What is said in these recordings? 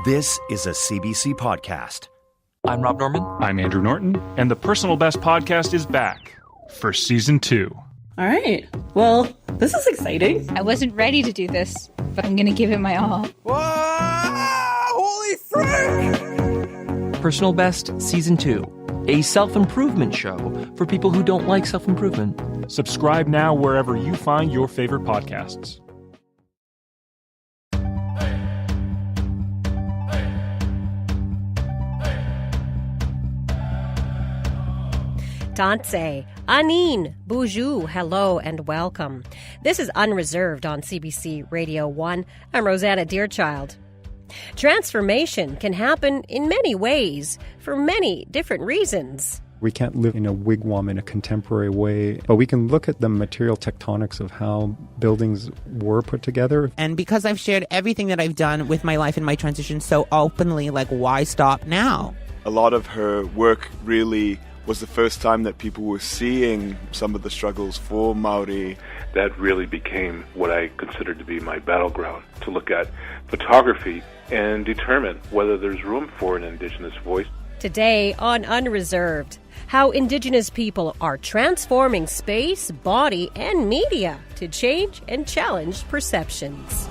This is a CBC podcast. I'm Rob Norman. I'm Andrew Norton, and the Personal Best podcast is back for Season 2. All right. Well, this is exciting. I wasn't ready to do this, but I'm going to give it my all. Whoa! Holy frick! Personal Best Season 2, a self-improvement show for people who don't like self-improvement. Subscribe now wherever you find your favorite podcasts. Tanse, Anin, Bonjour, hello and welcome. This is Unreserved on CBC Radio 1. I'm Rosanna Deerchild. Transformation can happen in many ways, for many different reasons. We can't live in a wigwam in a contemporary way, but we can look at the material tectonics of how buildings were put together. And because I've shared everything that I've done with my life and my transition so openly, like, why stop now? A lot of her work really was the first time that people were seeing some of the struggles for Maori. That really became what I considered to be my battleground, to look at photography and determine whether there's room for an Indigenous voice. Today on Unreserved, how Indigenous people are transforming space, body, and media to change and challenge perceptions.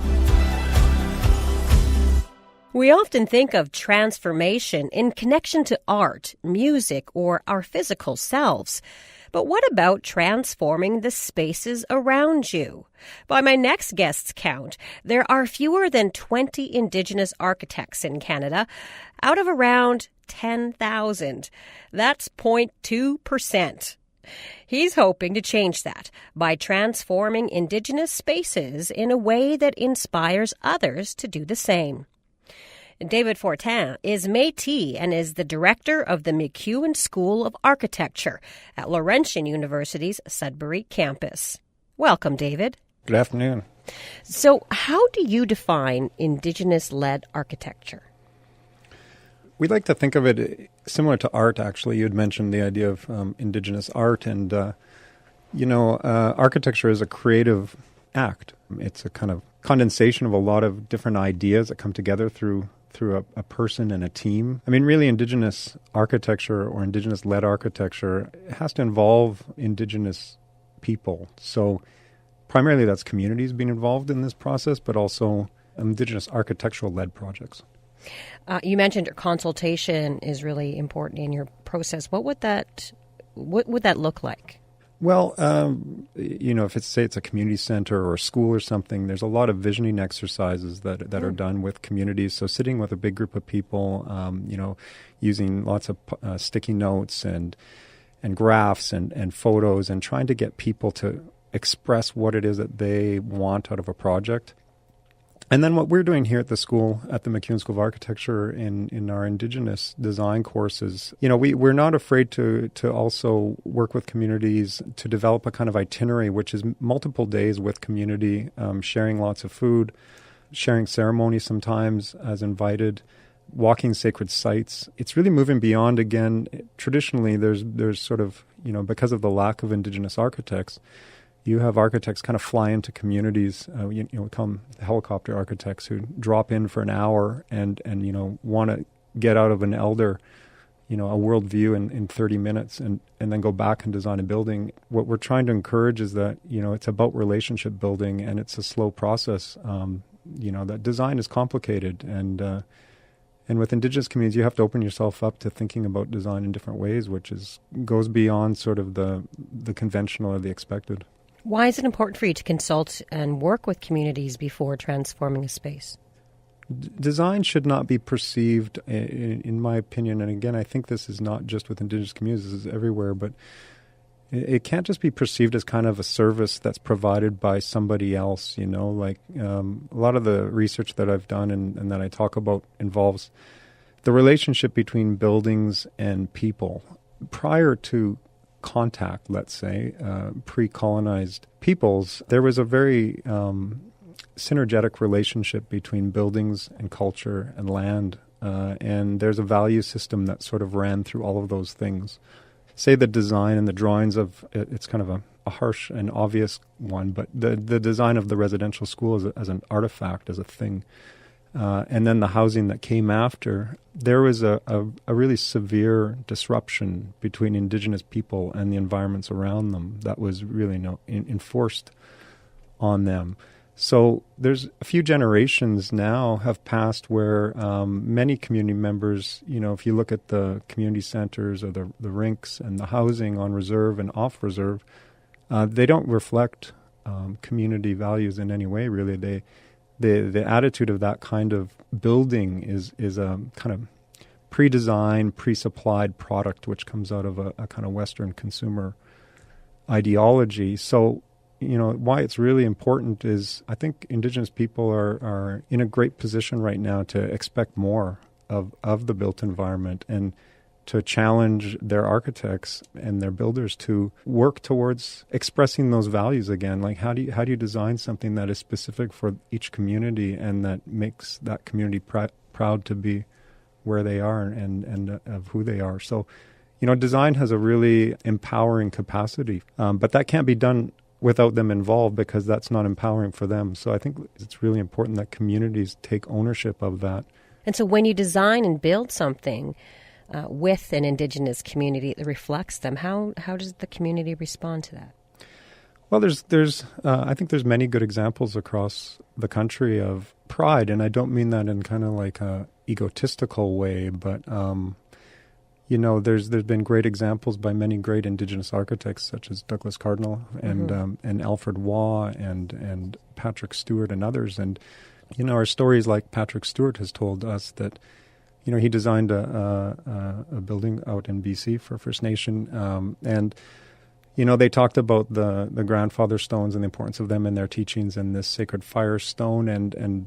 We often think of transformation in connection to art, music, or our physical selves. But what about transforming the spaces around you? By my next guest's count, there are fewer than 20 Indigenous architects in Canada, out of around 10,000. That's 0.2%. He's hoping to change that by transforming Indigenous spaces in a way that inspires others to do the same. David Fortin is Métis and is the director of the MacEwan School of Architecture at Laurentian University's Sudbury campus. Welcome, David. Good afternoon. So how do you define Indigenous-led architecture? We like to think of it similar to art, actually. You had mentioned the idea of Indigenous art, and, architecture is a creative act. It's a kind of condensation of a lot of different ideas that come together through a person and a team. I mean, really, Indigenous architecture or Indigenous-led architecture has to involve Indigenous people. So primarily that's communities being involved in this process, but also Indigenous architectural-led projects. You mentioned consultation is really important in your process. What would that look like? Well, if it's a community center or a school or something, there's a lot of visioning exercises that are done with communities. So sitting with a big group of people, using lots of sticky notes and graphs and photos and trying to get people to express what it is that they want out of a project. And then what we're doing here at the school, at the MacEwan School of Architecture in our Indigenous design courses, we're not afraid to also work with communities to develop a kind of itinerary, which is multiple days with community, sharing lots of food, sharing ceremony sometimes as invited, walking sacred sites. It's really moving beyond, again, traditionally there's sort of, because of the lack of Indigenous architects, you have architects kind of fly into communities, we call them helicopter architects, who drop in for an hour and want to get out of an elder, a worldview in 30 minutes and then go back and design a building. What we're trying to encourage is that, it's about relationship building, and it's a slow process. That design is complicated, and with Indigenous communities, you have to open yourself up to thinking about design in different ways, which goes beyond sort of the conventional or the expected. Why is it important for you to consult and work with communities before transforming a space? Design should not be perceived, in my opinion, and again, I think this is not just with Indigenous communities, this is everywhere, but it can't just be perceived as kind of a service that's provided by somebody else, a lot of the research that I've done and that I talk about involves the relationship between buildings and people. Prior to contact, let's say, pre-colonized peoples, there was a very synergetic relationship between buildings and culture and land, and there's a value system that sort of ran through all of those things. Say the design and the drawings of, it's kind of a harsh and obvious one, but the design of the residential school as an artifact, as a thing, and then the housing that came after, there was a really severe disruption between Indigenous people and the environments around them that was really enforced on them. So there's a few generations now have passed where many community members, if you look at the community centers or the rinks and the housing on reserve and off reserve, they don't reflect community values in any way, really. The attitude of that kind of building is a kind of pre-designed, pre-supplied product which comes out of a kind of Western consumer ideology. So why it's really important is I think Indigenous people are in a great position right now to expect more of the built environment and to challenge their architects and their builders to work towards expressing those values again. Like how do you design something that is specific for each community and that makes that community proud to be where they are and of who they are. So, design has a really empowering capacity, but that can't be done without them involved because that's not empowering for them. So I think it's really important that communities take ownership of that. And so when you design and build something with an Indigenous community that reflects them, how does the community respond to that? Well, there's I think there's many good examples across the country of pride, and I don't mean that in kind of like a egotistical way, but there's been great examples by many great Indigenous architects such as Douglas Cardinal and Alfred Waugh and Patrick Stewart and others. And our stories like Patrick Stewart has told us that he designed a building out in BC for First Nation, and they talked about the grandfather stones and the importance of them in their teachings and this sacred fire stone, and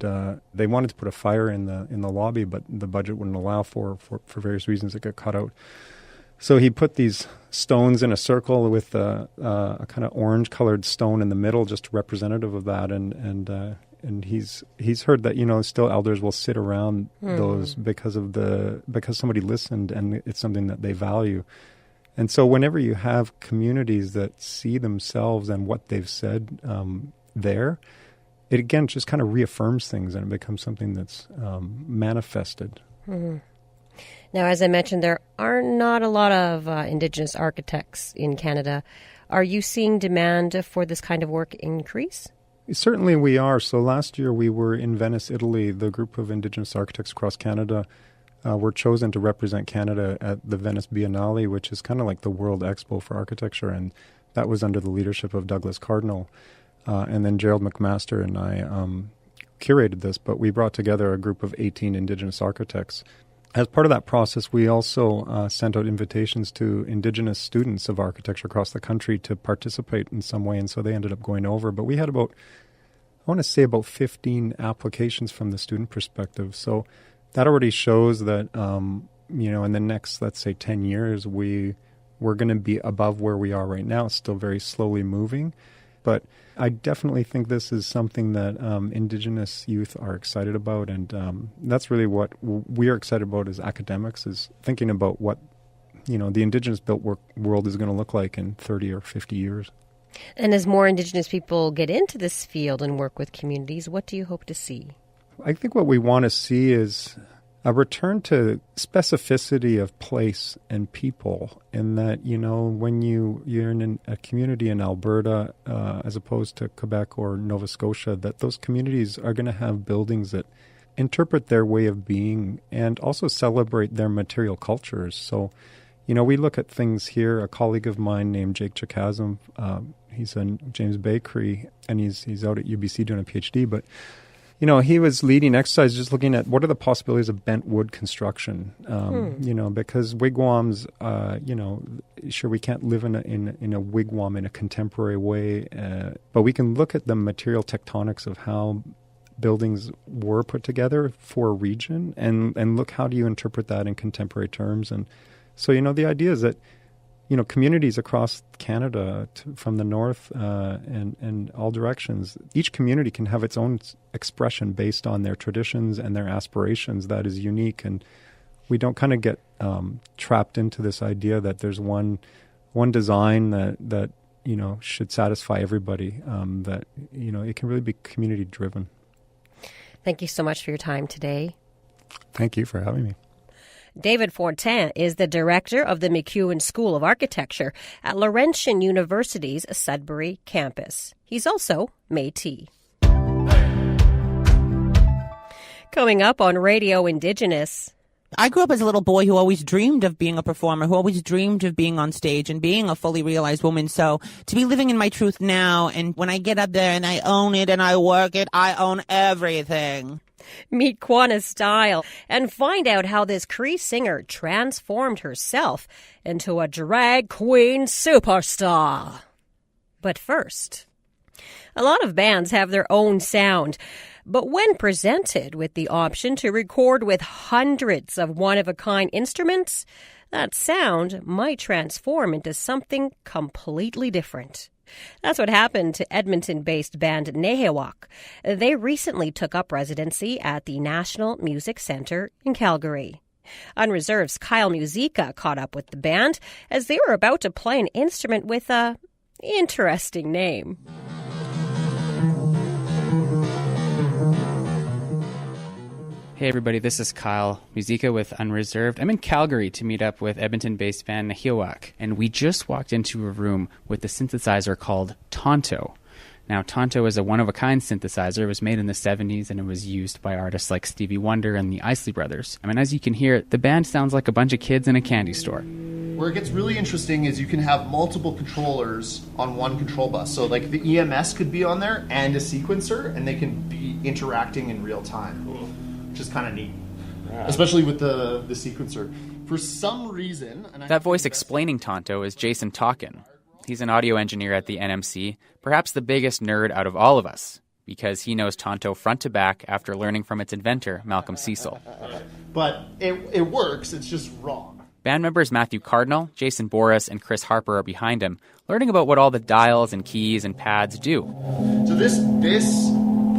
they wanted to put a fire in the lobby, but the budget wouldn't allow for various reasons. It got cut out. So he put these stones in a circle with a kind of orange-colored stone in the middle, just representative of that, and he's heard that still elders will sit around those because somebody listened and it's something that they value. And so whenever you have communities that see themselves and what they've said there, it again just kind of reaffirms things and it becomes something that's manifested. Mm-hmm. Now, as I mentioned, there are not a lot of Indigenous architects in Canada. Are you seeing demand for this kind of work increase? Certainly we are. So last year we were in Venice, Italy. The group of Indigenous architects across Canada were chosen to represent Canada at the Venice Biennale, which is kind of like the World Expo for architecture, and that was under the leadership of Douglas Cardinal. And then Gerald McMaster and I curated this, but we brought together a group of 18 Indigenous architects. As part of that process, we also sent out invitations to Indigenous students of architecture across the country to participate in some way, and so they ended up going over. But we had about 15 applications from the student perspective. So that already shows that, in the next, let's say, 10 years, we're going to be above where we are right now. It's still very slowly moving. But I definitely think this is something that Indigenous youth are excited about. And that's really what we are excited about as academics, is thinking about what, the Indigenous built world is going to look like in 30 or 50 years. And as more Indigenous people get into this field and work with communities, what do you hope to see? I think what we want to see is a return to specificity of place and people, in that, when you're in a community in Alberta as opposed to Quebec or Nova Scotia, that those communities are going to have buildings that interpret their way of being and also celebrate their material cultures. So, we look at things here. A colleague of mine named Jake Chakazam, he's in James Bakery, and he's out at UBC doing a PhD, but he was leading exercise just looking at what are the possibilities of bent wood construction, because wigwams, sure, we can't live in a wigwam in a contemporary way, but we can look at the material tectonics of how buildings were put together for a region and look, how do you interpret that in contemporary terms? And so, the idea is that, communities across Canada from the north and all directions, each community can have its own expression based on their traditions and their aspirations that is unique. And we don't kind of get trapped into this idea that there's one design that should satisfy everybody, that, it can really be community driven. Thank you so much for your time today. Thank you for having me. David Fortin is the director of the MacEwan School of Architecture at Laurentian University's Sudbury campus. He's also Métis. Coming up on Radio Indigenous. I grew up as a little boy who always dreamed of being a performer, who always dreamed of being on stage and being a fully realized woman. So to be living in my truth now, and when I get up there and I own it and I work it, I own everything. Meet Quanah Style and find out how this Cree singer transformed herself into a drag queen superstar. But first, a lot of bands have their own sound. But when presented with the option to record with hundreds of one-of-a-kind instruments, that sound might transform into something completely different. That's what happened to Edmonton-based band Nehewak. They recently took up residency at the National Music Centre in Calgary. Unreserved's Kyle Musica caught up with the band as they were about to play an instrument with a interesting name. Hey everybody, this is Kyle Musica with Unreserved. I'm in Calgary to meet up with Edmonton-based band Nehewak, and we just walked into a room with a synthesizer called Tonto. Now, Tonto is a one-of-a-kind synthesizer. It was made in the 70s, and it was used by artists like Stevie Wonder and the Isley Brothers. I mean, as you can hear, the band sounds like a bunch of kids in a candy store. Where it gets really interesting is you can have multiple controllers on one control bus. So like the EMS could be on there and a sequencer, and they can be interacting in real time. Cool. Which is kind of neat, especially with the sequencer. For some reason... That voice explaining Tonto is Jason Talkin. He's an audio engineer at the NMC, perhaps the biggest nerd out of all of us, because he knows Tonto front to back after learning from its inventor, Malcolm Cecil. But it works, it's just wrong. Band members Matthew Cardinal, Jason Boris, and Chris Harper are behind him, learning about what all the dials and keys and pads do. So this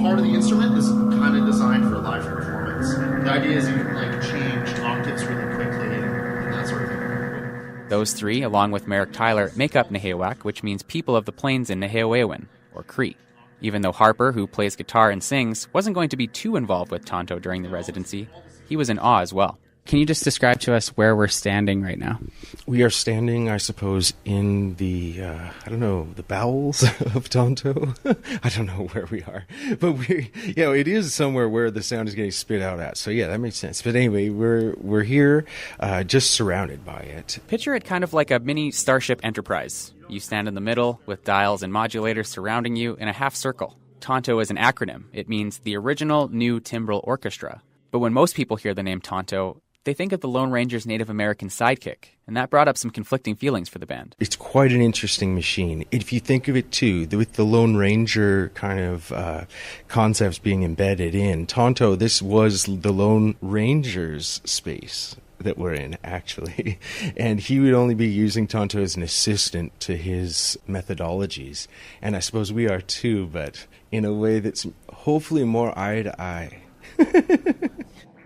part of the instrument is kind of designed for live performance. The idea is you can change octaves really quickly and that sort of thing. Those three, along with Merrick Tyler, make up Nehewak, which means people of the plains in Nehewewen, or Cree. Even though Harper, who plays guitar and sings, wasn't going to be too involved with Tonto during the residency, he was in awe as well. Can you just describe to us where we're standing right now? We are standing, I suppose, in the, the bowels of Tonto. I don't know where we are. But it is somewhere where the sound is getting spit out at. So, yeah, that makes sense. But anyway, we're here just surrounded by it. Picture it kind of like a mini Starship Enterprise. You stand in the middle with dials and modulators surrounding you in a half circle. Tonto is an acronym. It means the original new timbral orchestra. But when most people hear the name Tonto, they think of the Lone Ranger's Native American sidekick, and that brought up some conflicting feelings for the band. It's quite an interesting machine. If you think of it, too, with the Lone Ranger kind of concepts being embedded in, Tonto, this was the Lone Ranger's space that we're in, actually. And he would only be using Tonto as an assistant to his methodologies. And I suppose we are, too, but in a way that's hopefully more eye to eye.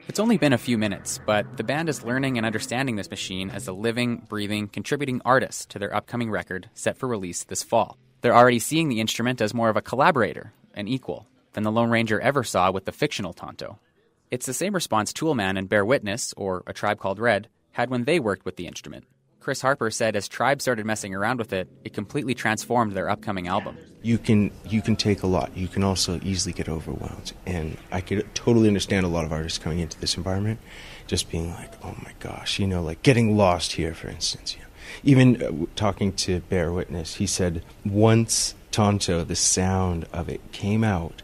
It's only been a few minutes, but the band is learning and understanding this machine as a living, breathing, contributing artist to their upcoming record set for release this fall. They're already seeing the instrument as more of a collaborator, an equal, than the Lone Ranger ever saw with the fictional Tonto. It's the same response Toolman and Bear Witness, or A Tribe Called Red, had when they worked with the instrument. Chris Harper said as Tribe started messing around with it, it completely transformed their upcoming album. You can take a lot. You can also easily get overwhelmed. And I could totally understand a lot of artists coming into this environment just being like, oh my gosh, like getting lost here, for instance. Even talking to Bear Witness, he said once Tonto, the sound of it came out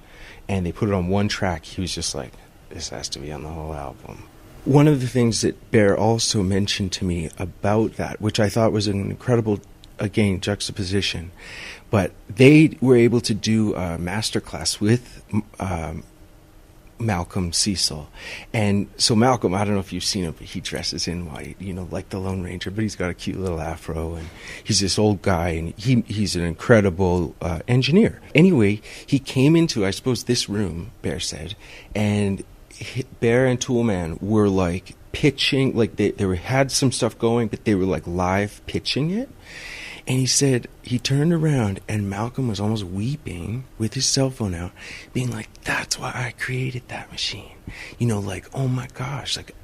and they put it on one track, he was just like, this has to be on the whole album. One of the things that Bear also mentioned to me about that, which I thought was an incredible, again, juxtaposition, but they were able to do a masterclass with Malcolm Cecil. And so Malcolm, I don't know if you've seen him, but he dresses in white, like the Lone Ranger, but he's got a cute little afro, and he's this old guy, and he's an incredible engineer. Anyway, he came into, I suppose, this room, Bear said, and Bear and Toolman were like pitching, like they had some stuff going, but they were like live pitching it. And he said he turned around and Malcolm was almost weeping with his cell phone out, being like, that's why I created that machine. You know, like, oh my gosh, like,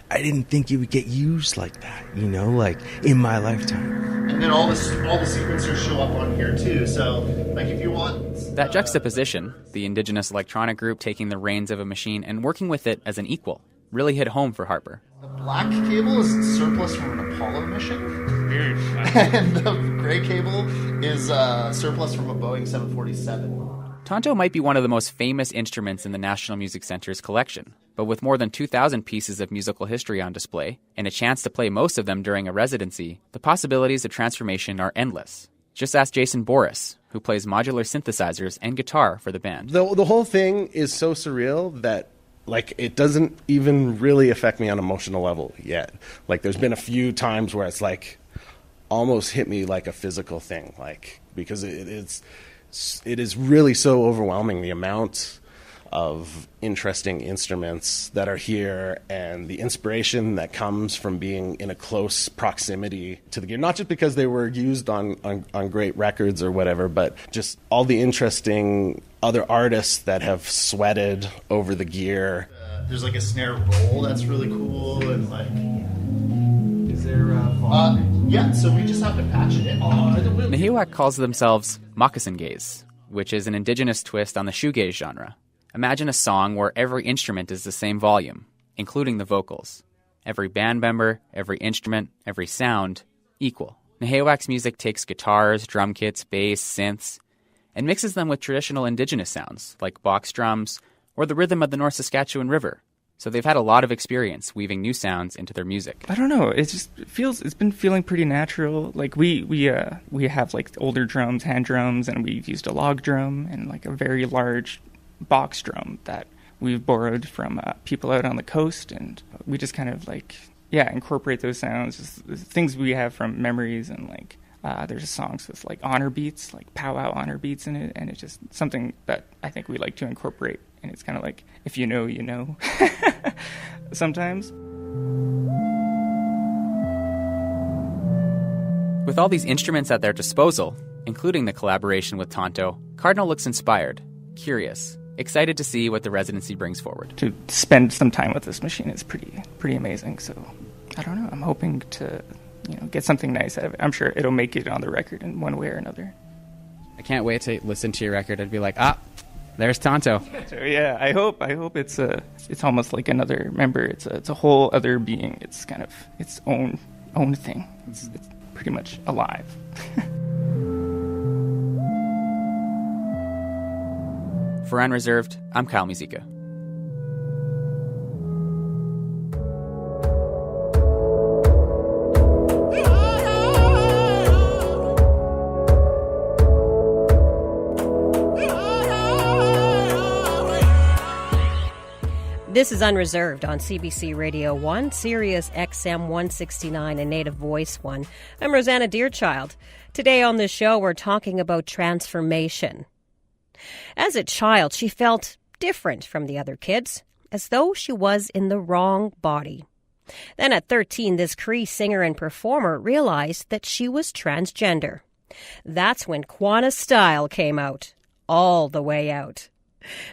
I didn't think it would get used like that, you know, like in my lifetime. And then all the sequencers show up on here too. So, like, if you want That juxtaposition, the Indigenous electronic group taking the reins of a machine and working with it as an equal, really hit home for Harper. The black cable is surplus from an Apollo mission. And the gray cable is surplus from a Boeing 747. Tonto might be one of the most famous instruments in the National Music Center's collection, but with more than 2,000 pieces of musical history on display and a chance to play most of them during a residency, the possibilities of transformation are endless. Just ask Jason Boris, who plays modular synthesizers and guitar for the band. The whole thing is so surreal that, like, it doesn't even really affect me on an emotional level yet. Like, there's been a few times where it's, like, almost hit me like a physical thing, like, because it is really so overwhelming, the amount of interesting instruments that are here and the inspiration that comes from being in a close proximity to the gear, not just because they were used on great records or whatever, but just all the interesting other artists that have sweated over the gear. There's like a snare roll that's really cool, and like, is there yeah, so we just have to patch it in. Nahiwak calls themselves moccasin gaze, which is an indigenous twist on the shoegaze genre. Imagine a song where every instrument is the same volume, including the vocals. Every band member, every instrument, every sound, equal. Nahiwak's music takes guitars, drum kits, bass, synths, and mixes them with traditional indigenous sounds, like box drums or the rhythm of the North Saskatchewan River. So they've had a lot of experience weaving new sounds into their music. I don't know. It's been feeling pretty natural. Like we have like older drums, hand drums, and we've used a log drum and like a very large box drum that we've borrowed from people out on the coast, and we just kind of like incorporate those sounds, just things we have from memories, and like there's songs with like honor beats, like powwow honor beats in it, and it's just something that I think we like to incorporate. And it's kind of like, if you know, you know, sometimes. With all these instruments at their disposal, including the collaboration with Tonto, Cardinal looks inspired, curious, excited to see what the residency brings forward. To spend some time with this machine is pretty amazing. So, I don't know. I'm hoping to, get something nice out of it. I'm sure it'll make it on the record in one way or another. I can't wait to listen to your record and be like, there's Tonto. So, yeah, I hope it's almost like another member. It's a whole other being. It's kind of its own thing. It's pretty much alive. For Unreserved, I'm Kyle Musica. This is Unreserved on CBC Radio 1, Sirius XM 169, and Native Voice 1. I'm Rosanna Deerchild. Today on the show, we're talking about transformation. As a child, she felt different from the other kids, as though she was in the wrong body. Then at 13, this Cree singer and performer realized that she was transgender. That's when Quanah Style came out, all the way out.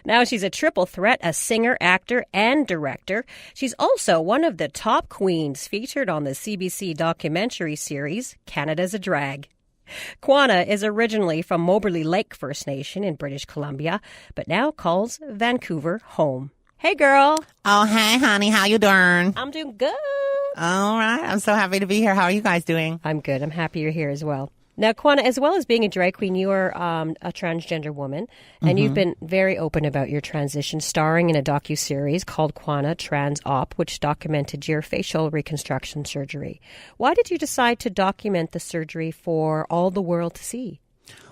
Now she's a triple threat, a singer, actor, and director. She's also one of the top queens featured on the CBC documentary series, Canada's a Drag. Quanah is originally from Moberly Lake First Nation in British Columbia, but now calls Vancouver home. Hey, girl. Oh, hey, honey. How you doing? I'm doing good. All right. I'm so happy to be here. How are you guys doing? I'm good. I'm happy you're here as well. Now, Quanah, as well as being a drag queen, you are a transgender woman, and you've been very open about your transition, starring in a docuseries called Quanah Trans Op, which documented your facial reconstruction surgery. Why did you decide to document the surgery for all the world to see?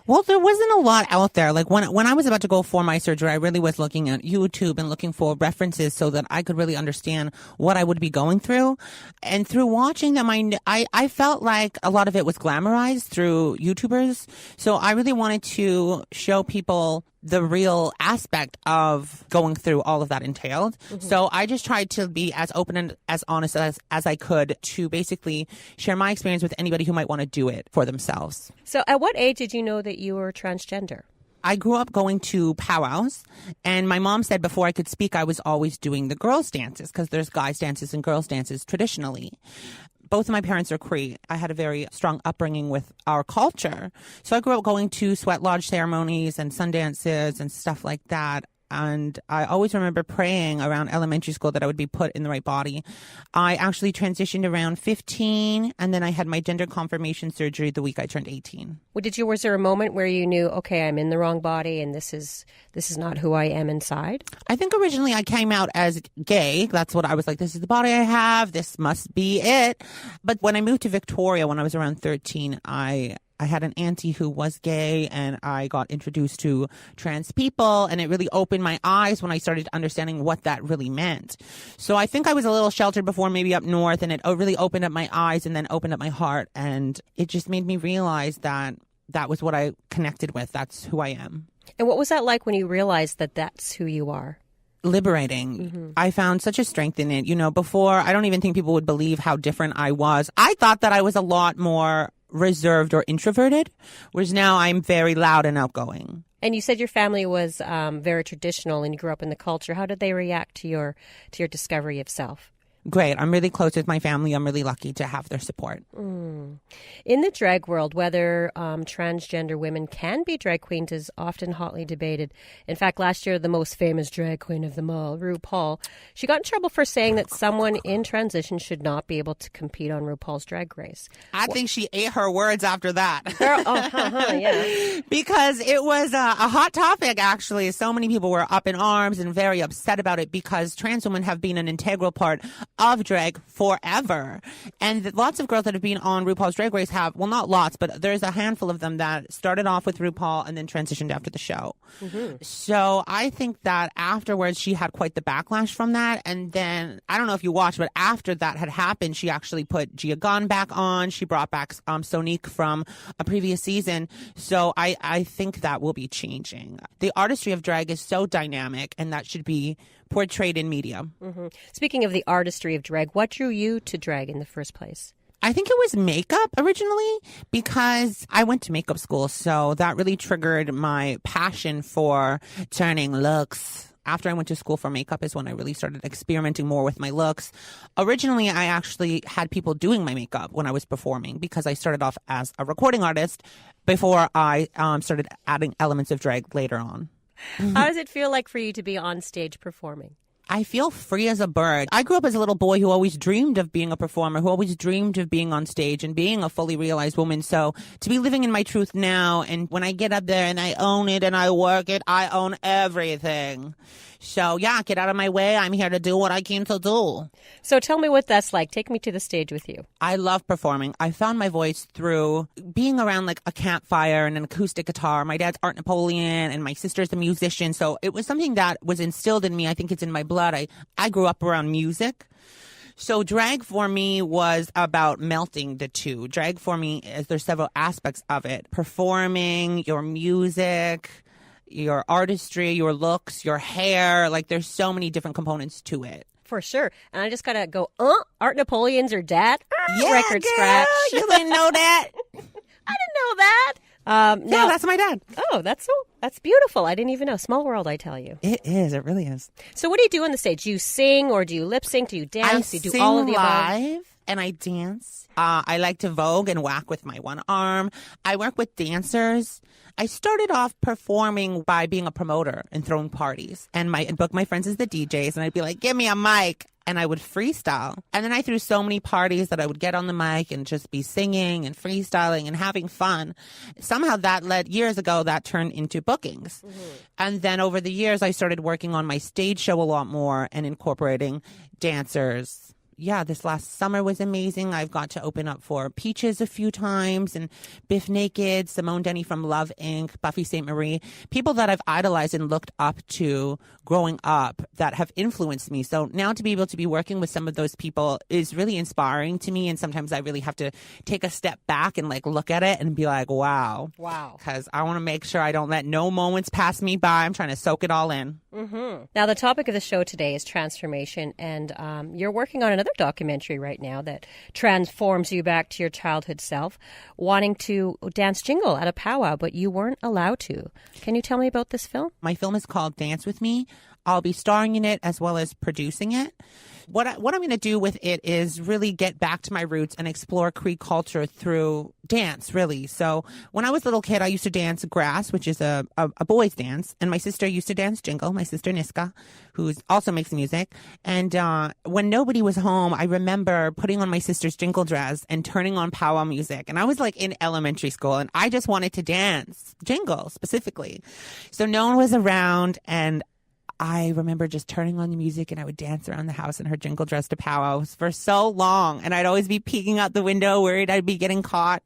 Well, there wasn't a lot out there. Like when I was about to go for my surgery, I really was looking at YouTube and looking for references so that I could really understand what I would be going through. And through watching them, I felt like a lot of it was glamorized through YouTubers. So I really wanted to show people the real aspect of going through all of that entailed. So I just tried to be as open and as honest as I could to basically share my experience with anybody who might want to do it for themselves. So at what age did you know that you were transgender? I grew up going to powwows, and my mom said before I could speak, I was always doing the girls' dances because there's guys' dances and girls' dances traditionally. Both of my parents are Cree. I had a very strong upbringing with our culture. So I grew up going to sweat lodge ceremonies and sun dances and stuff like that. And I always remember praying around elementary school that I would be put in the right body. I actually transitioned around 15, and then I had my gender confirmation surgery the week I turned 18. Was there a moment where you knew, okay, I'm in the wrong body and this is not who I am inside? I think originally I came out as gay. That's what I was like, this is the body I have. This must be it. But when I moved to Victoria when I was around 13, I had an auntie who was gay, and I got introduced to trans people, and it really opened my eyes when I started understanding what that really meant. So I think I was a little sheltered before, maybe up north, and it really opened up my eyes and then opened up my heart, and it just made me realize that that was what I connected with. That's who I am. And what was that like when you realized that that's who you are? Liberating. I found such a strength in it. You know, before, I don't even think people would believe how different I was. I thought that I was a lot more reserved or introverted, whereas now I'm very loud and outgoing. And you said your family was very traditional and you grew up in the culture. How did they react to your discovery of self? Great. I'm really close with my family. I'm really lucky to have their support. In the drag world, whether transgender women can be drag queens is often hotly debated. In fact, last year, the most famous drag queen of them all, RuPaul, she got in trouble for saying that someone in transition should not be able to compete on RuPaul's Drag Race. I think she ate her words after that. Girl, yeah. Because it was a hot topic, actually. So many people were up in arms and very upset about it because trans women have been an integral part of drag forever. And lots of girls that have been on RuPaul's Drag Race have, well, not lots, but there's a handful of them that started off with RuPaul and then transitioned after the show. So I think that afterwards she had quite the backlash from that. And then, I don't know if you watched, but after that had happened, she actually put Gia Gunn back on. She brought back Sonique from a previous season. So I think that will be changing. The artistry of drag is so dynamic, and that should be portrayed in media. Speaking of the artistry of drag, what drew you to drag in the first place? I think it was makeup originally because I went to makeup school. So that really triggered my passion for turning looks. After I went to school for makeup is when I really started experimenting more with my looks. Originally, I actually had people doing my makeup when I was performing because I started off as a recording artist before I started adding elements of drag later on. How does it feel like for you to be on stage performing? I feel free as a bird. I grew up as a little boy who always dreamed of being a performer, who always dreamed of being on stage and being a fully realized woman. So to be living in my truth now, and when I get up there and I own it and I work it, I own everything. So yeah, get out of my way. I'm here to do what I came to do. So tell me what that's like. Take me to the stage with you. I love performing. I found my voice through being around like a campfire and an acoustic guitar. My dad's Art Napoleon and my sister's a musician. So it was something that was instilled in me. I think it's in my blood. I grew up around music. So drag for me was about melting the two. Drag for me, there's several aspects of it. Performing, your music, your artistry, your looks, your hair. Like there's so many different components to it. For sure. And I just got to go, Art Napoleon's her dad? Yeah, record girl, scratch. You didn't know that? I didn't know that. Yeah, that's my dad. Oh, that's beautiful. I didn't even know. Small world, I tell you. It is. It really is. So what do you do on the stage? Do you sing or do you lip sync? Do you dance? Do you do all of the above? I sing live and I dance. I like to vogue and whack with my one arm. I work with dancers. I started off performing by being a promoter and throwing parties and book my friends as the DJs, and I'd be like, give me a mic. And I would freestyle. And then I threw so many parties that I would get on the mic and just be singing and freestyling and having fun. Somehow that led, years ago, that turned into bookings. And then over the years, I started working on my stage show a lot more and incorporating dancers, yeah, this last summer was amazing. I've got to open up for Peaches a few times and Biff Naked, Simone Denny from Love Inc., Buffy St. Marie, people that I've idolized and looked up to growing up that have influenced me. So now to be able to be working with some of those people is really inspiring to me. And sometimes I really have to take a step back and like look at it and be like, wow. Wow. Because I want to make sure I don't let no moments pass me by. I'm trying to soak it all in. Mm-hmm. Now, the topic of the show today is transformation, and you're working on another documentary right now that transforms you back to your childhood self, wanting to dance jingle at a powwow, but you weren't allowed to. Can you tell me about this film? My film is called Dance With Me. I'll be starring in it as well as producing it. What I'm going to do with it is really get back to my roots and explore Cree culture through dance, really. So when I was a little kid, I used to dance grass, which is a boys' dance. And my sister used to dance jingle, my sister Niska, who also makes music. And when nobody was home, I remember putting on my sister's jingle dress and turning on powwow music. And I was like in elementary school and I just wanted to dance jingle specifically. So no one was around, and I remember just turning on the music and I would dance around the house in her jingle dress to powwows for so long. And I'd always be peeking out the window, worried I'd be getting caught.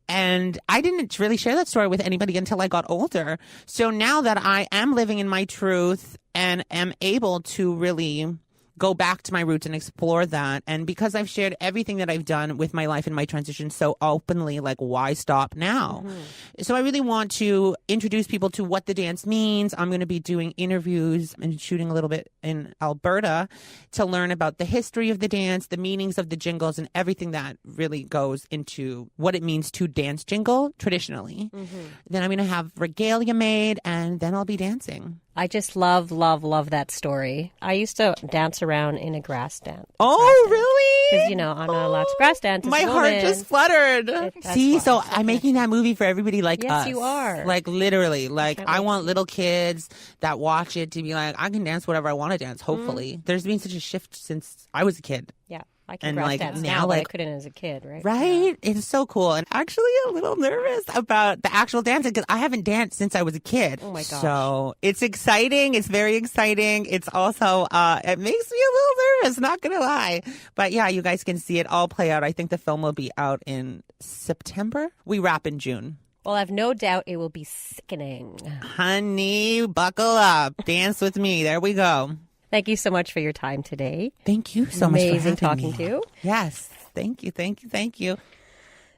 And I didn't really share that story with anybody until I got older. So now that I am living in my truth and am able to really go back to my roots and explore that. And because I've shared everything that I've done with my life and my transition so openly, like, why stop now? Mm-hmm. So I really want to introduce people to what the dance means. I'm going to be doing interviews and shooting a little bit in Alberta to learn about the history of the dance, the meanings of the jingles, and everything that really goes into what it means to dance jingle traditionally. Mm-hmm. Then I'm going to have regalia made, and then I'll be dancing. I just love, love, love that story. I used to dance around in a grass dance. Oh, really? Because, you know, I'm not allowed to grass dance. My heart just fluttered. See, so okay. I'm making that movie for everybody like us. Yes, you are. Like, literally. Like, I want little kids that watch it to be like, I can dance whatever I want to dance, hopefully. Mm. There's been such a shift since I was a kid. Yeah. I can grass dance now, but I couldn't as a kid, right? Right? Yeah. It's so cool. And actually a little nervous about the actual dancing because I haven't danced since I was a kid. Oh, my gosh. So it's exciting. It's very exciting. It's also, it makes me a little nervous, not going to lie. But yeah, you guys can see it all play out. I think the film will be out in September. We wrap in June. Well, I have no doubt it will be sickening. Honey, buckle up. Dance with me. There we go. Thank you so much for your time today. Thank you so much for having me. Amazing talking to you. Yes. Thank you, thank you, thank you.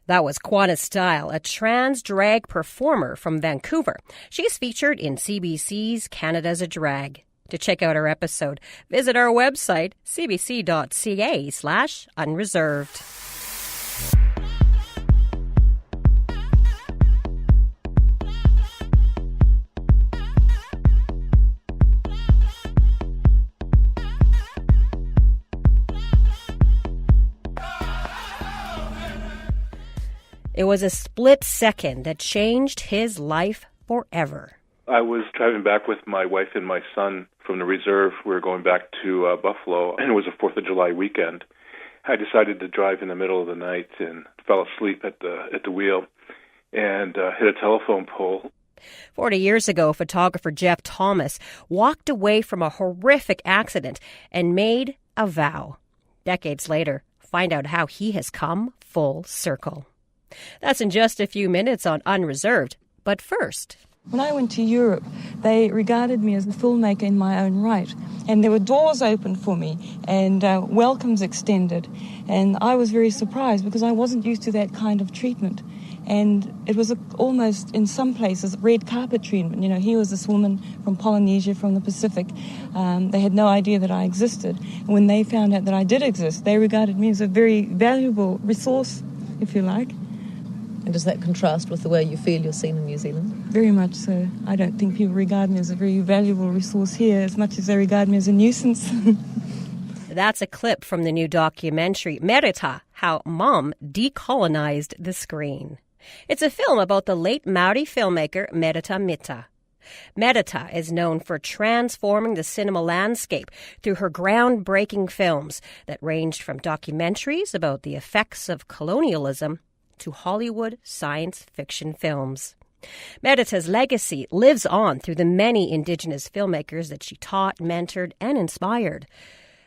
That was Quana Style, a trans drag performer from Vancouver. She's featured in CBC's Canada's a Drag. To check out our episode, visit our website, cbc.ca/unreserved. It was a split second that changed his life forever. I was driving back with my wife and my son from the reserve. We were going back to Buffalo, and it was a 4th of July weekend. I decided to drive in the middle of the night and fell asleep at the wheel and hit a telephone pole. 40 years ago, photographer Jeff Thomas walked away from a horrific accident and made a vow. Decades later, find out how he has come full circle. That's in just a few minutes on Unreserved. But first, when I went to Europe, they regarded me as a filmmaker in my own right. And there were doors opened for me and welcomes extended. And I was very surprised because I wasn't used to that kind of treatment. And it was almost, in some places, red carpet treatment. You know, here was this woman from Polynesia, from the Pacific. They had no idea that I existed. And when they found out that I did exist, they regarded me as a very valuable resource, if you like. And does that contrast with the way you feel you're seen in New Zealand? Very much so. I don't think people regard me as a very valuable resource here as much as they regard me as a nuisance. That's a clip from the new documentary, Merita, How Mom Decolonized the Screen. It's a film about the late Maori filmmaker Merita Mita. Merita is known for transforming the cinema landscape through her groundbreaking films that ranged from documentaries about the effects of colonialism to Hollywood science fiction films. Merita's legacy lives on through the many Indigenous filmmakers that she taught, mentored, and inspired.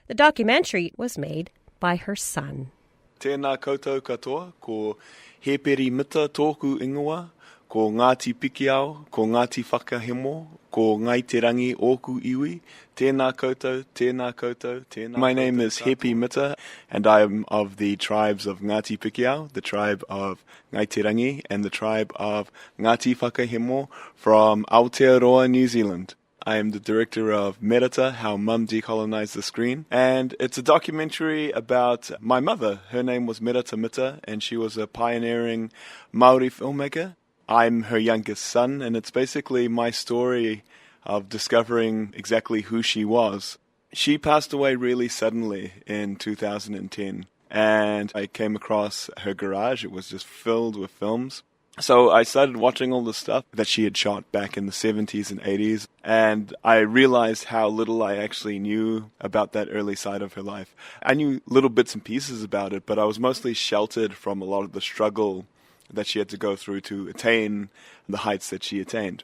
The documentary was made by her son. Tēnā koutou katoa, ko heperi mita tōku ingoa, ko Ngāti Pikiao, ko Ngāti Whakahemo, ko Ngai Te Rangi Ōku Iwi, tēnā koutou, tēnā koutou, tēnā. My name is Hepi Mita, and I am of the tribes of Ngāti Pikiao, the tribe of Ngai Te Rangi, and the tribe of Ngāti Whakahemo from Aotearoa, New Zealand. I am the director of Merata, How Mum Decolonized the Screen, and it's a documentary about my mother. Her name was Merata Mita, and she was a pioneering Māori filmmaker. I'm her youngest son, and it's basically my story of discovering exactly who she was. She passed away really suddenly in 2010, and I came across her garage. It was just filled with films. So I started watching all the stuff that she had shot back in the 70s and 80s, and I realized how little I actually knew about that early side of her life. I knew little bits and pieces about it, but I was mostly sheltered from a lot of the struggle that she had to go through to attain the heights that she attained.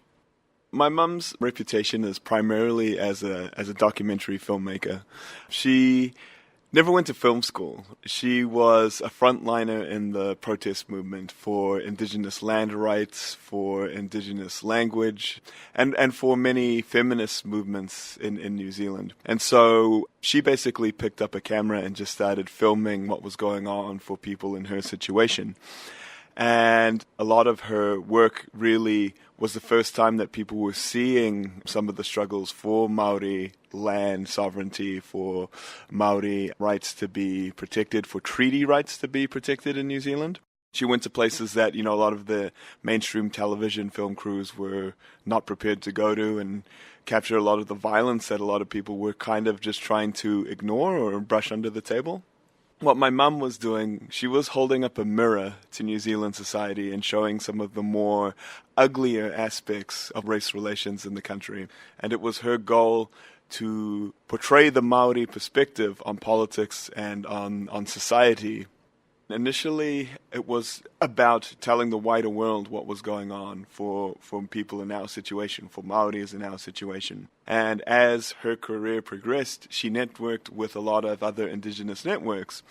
My mum's reputation is primarily as a documentary filmmaker. She never went to film school. She was a frontliner in the protest movement for Indigenous land rights, for Indigenous language, and for many feminist movements in New Zealand. And so she basically picked up a camera and just started filming what was going on for people in her situation. And a lot of her work really was the first time that people were seeing some of the struggles for Māori land sovereignty, for Māori rights to be protected, for treaty rights to be protected in New Zealand. She went to places that, a lot of the mainstream television film crews were not prepared to go to, and captured a lot of the violence that a lot of people were kind of just trying to ignore or brush under the table. What my mum was doing, she was holding up a mirror to New Zealand society and showing some of the more uglier aspects of race relations in the country. And it was her goal to portray the Māori perspective on politics and on society. Initially, it was about telling the wider world what was going on for people in our situation, for Māoris in our situation. And as her career progressed, she networked with a lot of other Indigenous networks.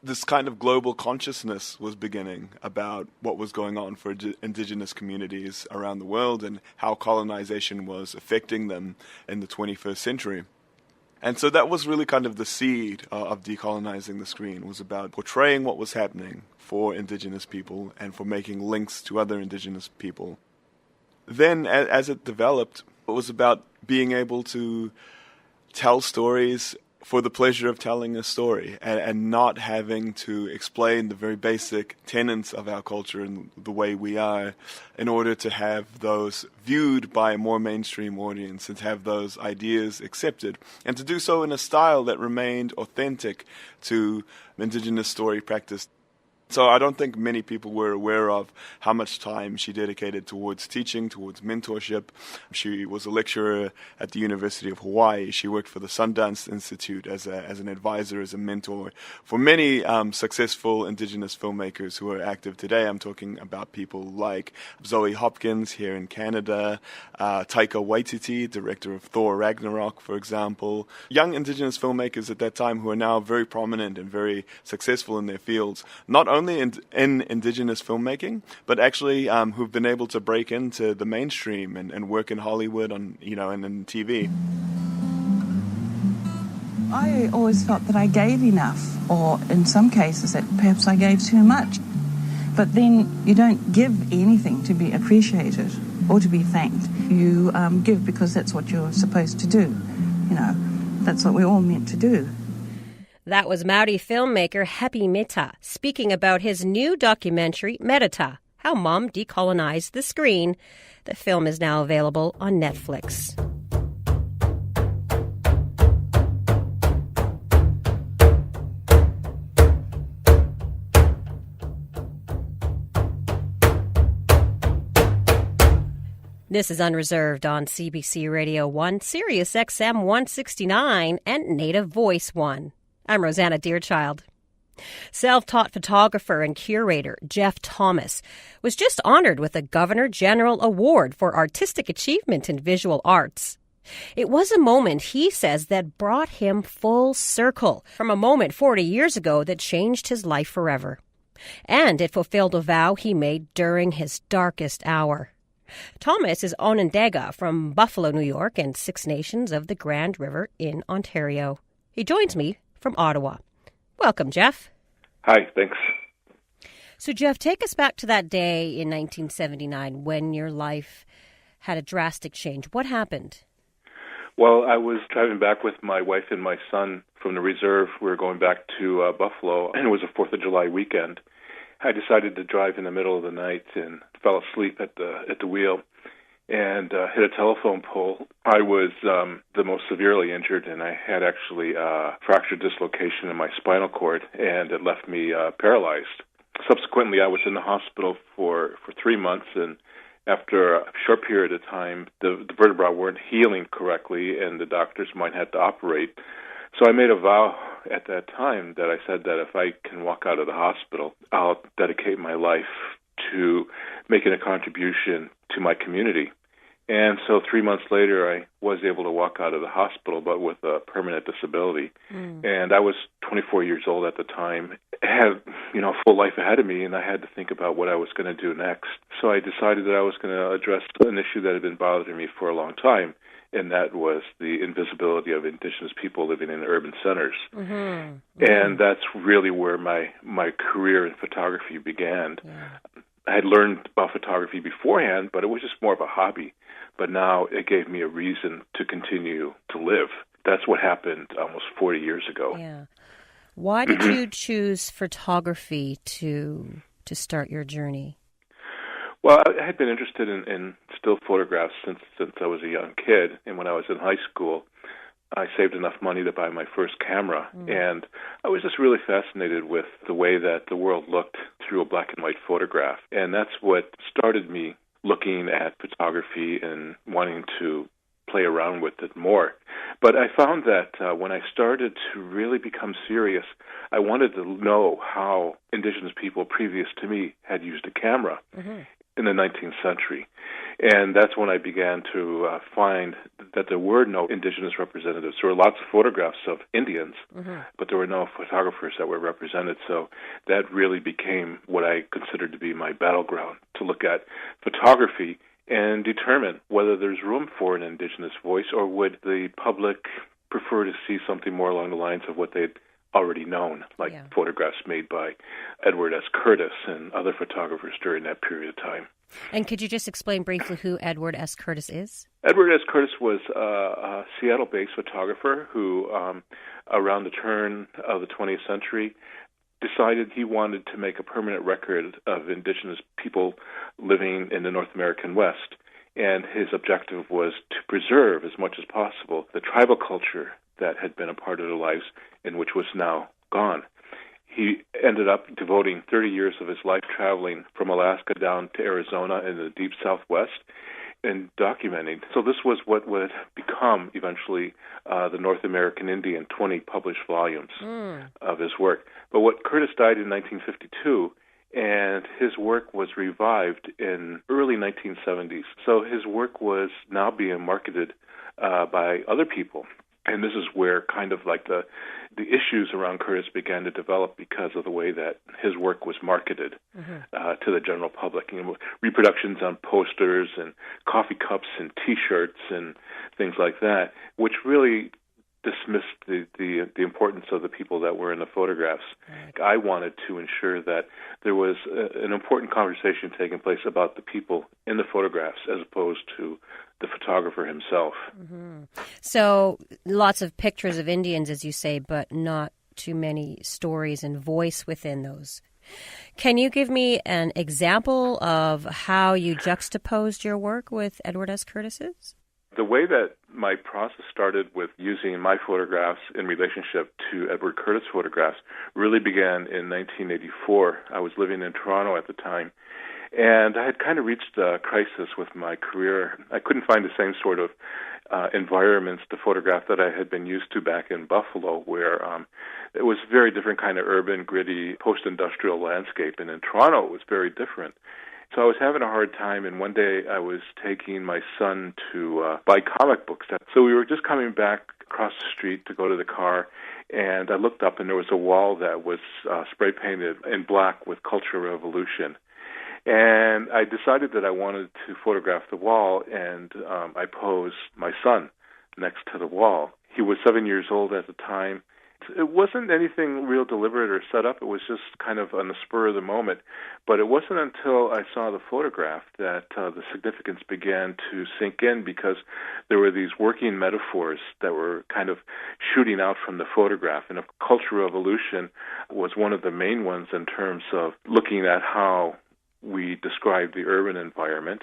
This kind of global consciousness was beginning about what was going on for Indigenous communities around the world and how colonization was affecting them in the 21st century. And so that was really kind of the seed of decolonizing the screen, was about portraying what was happening for Indigenous people and for making links to other Indigenous people. Then, as it developed, it was about being able to tell stories for the pleasure of telling a story and not having to explain the very basic tenets of our culture and the way we are in order to have those viewed by a more mainstream audience and have those ideas accepted, and to do so in a style that remained authentic to Indigenous story practice. So I don't think many people were aware of how much time she dedicated towards teaching, towards mentorship. She was a lecturer at the University of Hawaii. She worked for the Sundance Institute as an advisor, as a mentor for many successful Indigenous filmmakers who are active today. I'm talking about people like Zoe Hopkins here in Canada, Taika Waititi, director of Thor Ragnarok, for example. Young Indigenous filmmakers at that time who are now very prominent and very successful in their fields, not only in Indigenous filmmaking, but actually who've been able to break into the mainstream and work in Hollywood and in TV. I always felt that I gave enough, or in some cases that perhaps I gave too much. But then you don't give anything to be appreciated or to be thanked. You give because that's what you're supposed to do. That's what we're all meant to do. That was Māori filmmaker Hepi Mita speaking about his new documentary, Merata, How Mum Decolonized the Screen. The film is now available on Netflix. This is Unreserved on CBC Radio 1, Sirius XM 169, and Native Voice 1. I'm Rosanna Deerchild. Self-taught photographer and curator Jeff Thomas was just honored with a Governor General Award for Artistic Achievement in Visual Arts. It was a moment, he says, that brought him full circle, from a moment 40 years ago that changed his life forever. And it fulfilled a vow he made during his darkest hour. Thomas is Onondaga from Buffalo, New York, and Six Nations of the Grand River in Ontario. He joins me from Ottawa. Welcome, Jeff. Hi, thanks. So, Jeff, take us back to that day in 1979 when your life had a drastic change. What happened? Well, I was driving back with my wife and my son from the reserve. We were going back to Buffalo, and it was a 4th of July weekend. I decided to drive in the middle of the night and fell asleep at the wheel and hit a telephone pole. I was the most severely injured, and I had actually fractured dislocation in my spinal cord, and it left me paralyzed. Subsequently, I was in the hospital for 3 months, and after a short period of time, the vertebrae weren't healing correctly, and the doctors might have to operate. So I made a vow at that time that I said that if I can walk out of the hospital, I'll dedicate my life to making a contribution to my community. And so 3 months later, I was able to walk out of the hospital, but with a permanent disability. And I was 24 years old at the time. I had, a full life ahead of me, and I had to think about what I was going to do next. So I decided that I was going to address an issue that had been bothering me for a long time, and that was the invisibility of Indigenous people living in urban centers. And that's really where my career in photography began. I had learned about photography beforehand, but it was just more of a hobby. But now it gave me a reason to continue to live. That's what happened almost 40 years ago. Yeah. Why did you choose photography to start your journey? Well, I had been interested in still photographs since I was a young kid. And when I was in high school, I saved enough money to buy my first camera. And I was just really fascinated with the way that the world looked through a black and white photograph. And that's what started me looking at photography and wanting to play around with it more. But I found that when I started to really become serious, I wanted to know how Indigenous people previous to me had used a camera in the 19th century. And that's when I began to find that there were no Indigenous representatives. There were lots of photographs of Indians, but there were no photographers that were represented. So that really became what I considered to be my battleground, to look at photography and determine whether there's room for an Indigenous voice, or would the public prefer to see something more along the lines of what they'd already known, like photographs made by Edward S. Curtis and other photographers during that period of time. And could you just explain briefly who Edward S. Curtis is? Edward S. Curtis was a Seattle-based photographer who, around the turn of the 20th century, decided he wanted to make a permanent record of Indigenous people living in the North American West. And his objective was to preserve as much as possible the tribal culture that had been a part of their lives and which was now gone. He ended up devoting 30 years of his life traveling from Alaska down to Arizona in the deep Southwest and documenting. So this was what would become eventually the North American Indian, 20 published volumes of his work. But what Curtis died in 1952, and his work was revived in early 1970s. So his work was now being marketed by other people. And this is where kind of like the issues around Curtis began to develop because of the way that his work was marketed to the general public. Reproductions on posters and coffee cups and T-shirts and things like that, which really dismissed the importance of the people that were in the photographs. I wanted to ensure that there was an important conversation taking place about the people in the photographs as opposed to the photographer himself. So lots of pictures of Indians, as you say, but not too many stories and voice within those. Can you give me an example of how you juxtaposed your work with Edward S. Curtis's? The way that my process started with using my photographs in relationship to Edward Curtis photographs really began in 1984. I was living in Toronto at the time, and I had kind of reached a crisis with my career. I couldn't find the same sort of environments to photograph that I had been used to back in Buffalo, where it was a very different kind of urban, gritty, post-industrial landscape. And in Toronto, it was very different. So I was having a hard time, and one day I was taking my son to buy comic books. So we were just coming back across the street to go to the car, and I looked up, and there was a wall that was spray painted in black with Cultural Revolution. And I decided that I wanted to photograph the wall, and I posed my son next to the wall. He was 7 years old at the time. It wasn't anything real deliberate or set up. It was just kind of on the spur of the moment. But it wasn't until I saw the photograph that the significance began to sink in, because there were these working metaphors that were kind of shooting out from the photograph. And Cultural Revolution was one of the main ones in terms of looking at how we described the urban environment.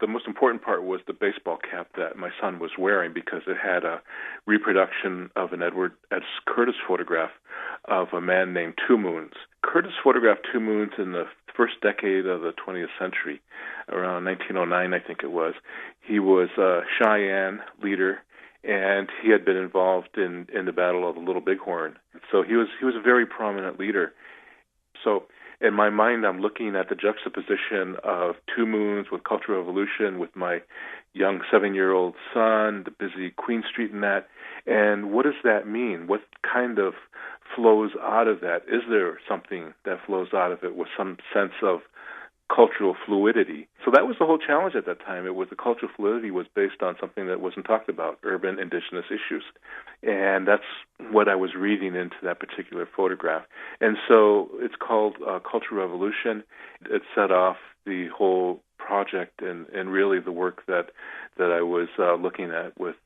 The most important part was the baseball cap that my son was wearing, because it had a reproduction of an Edward S. Curtis photograph of a man named Two Moons. Curtis photographed Two Moons in the first decade of the 20th century, around 1909, I think it was. He was a Cheyenne leader, and he had been involved in the Battle of the Little Bighorn. So he was a very prominent leader. So in my mind, I'm looking at the juxtaposition of Two Moons with Cultural Revolution, with my young 7-year-old son, the busy Queen Street and that. And what does that mean? What kind of flows out of that? Is there something that flows out of it with some sense of cultural fluidity? So that was the whole challenge at that time. It was the cultural fluidity was based on something that wasn't talked about, urban indigenous issues. And that's what I was reading into that particular photograph. And so it's called Cultural Revolution. It set off the whole project and really the work that I was looking at with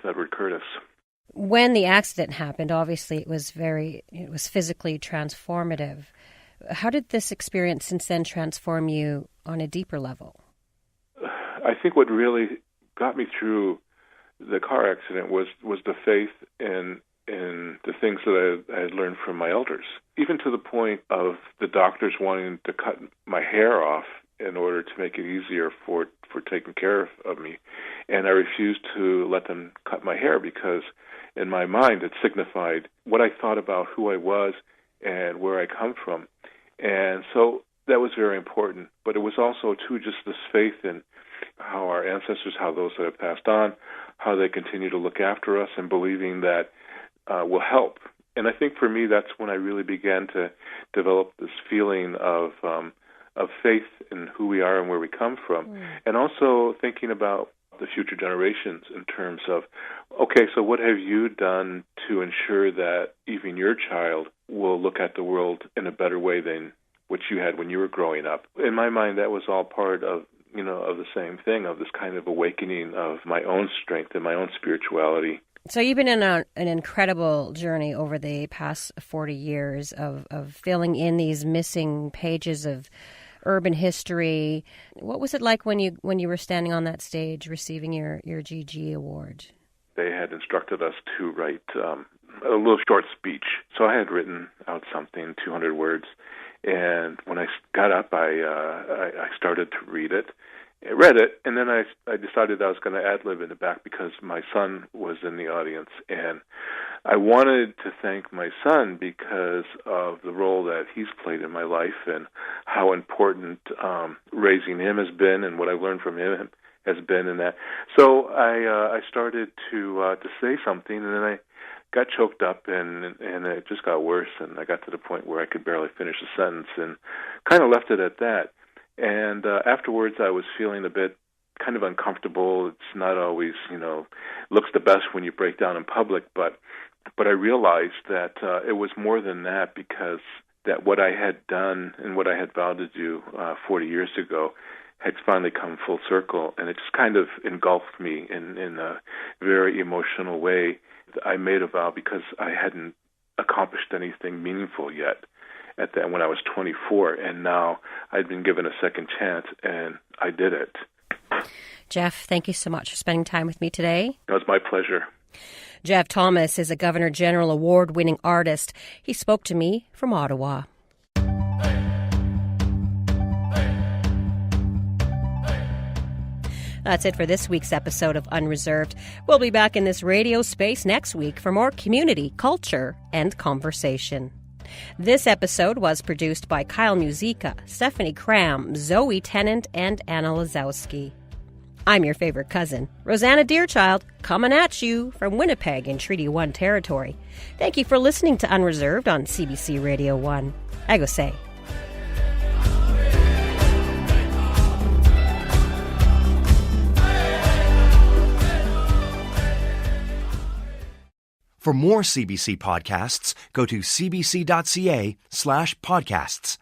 Edward Curtis. When the accident happened, obviously it was physically transformative. How did this experience since then transform you on a deeper level? I think what really got me through the car accident was the faith in the things that I had learned from my elders, even to the point of the doctors wanting to cut my hair off in order to make it easier for taking care of me. And I refused to let them cut my hair, because in my mind it signified what I thought about who I was and where I come from. And so that was very important. But it was also, too, just this faith in how our ancestors, how those that have passed on, how they continue to look after us, and believing that will help. And I think for me, that's when I really began to develop this feeling of faith in who we are and where we come from. And also thinking about the future generations in terms of, okay, so what have you done to ensure that even your child will look at the world in a better way than what you had when you were growing up? In my mind, that was all part of the same thing, of this kind of awakening of my own strength and my own spirituality. So you've been in an incredible journey over the past 40 years of filling in these missing pages of urban history. What was it like when you were standing on that stage receiving your GG award? They had instructed us to write a little short speech. So I had written out something, 200 words, and when I got up, I started to read it. I read it, and then I decided I was going to ad-lib in the back, because my son was in the audience, and I wanted to thank my son because of the role that he's played in my life and how important raising him has been, and what I've learned from him has been in that. So I started to say something, and then I got choked up, and it just got worse, and I got to the point where I could barely finish a sentence, and kind of left it at that. And afterwards, I was feeling a bit kind of uncomfortable. It's not always, looks the best when you break down in public, but I realized that it was more than that, because that what I had done and what I had vowed to do 40 years ago had finally come full circle, and it just kind of engulfed me in a very emotional way. I made a vow because I hadn't accomplished anything meaningful yet at that when I was 24, and now I'd been given a second chance, and I did it. Jeff, thank you so much for spending time with me today. It was my pleasure. Jeff Thomas is a Governor General Award-winning artist. He spoke to me from Ottawa. That's it for this week's episode of Unreserved. We'll be back in this radio space next week for more community, culture, and conversation. This episode was produced by Kyle Musica, Stephanie Cram, Zoe Tennant, and Anna Lazowski. I'm your favorite cousin, Rosanna Deerchild, coming at you from Winnipeg in Treaty 1 territory. Thank you for listening to Unreserved on CBC Radio 1. I say. For more CBC podcasts, go to cbc.ca/podcasts.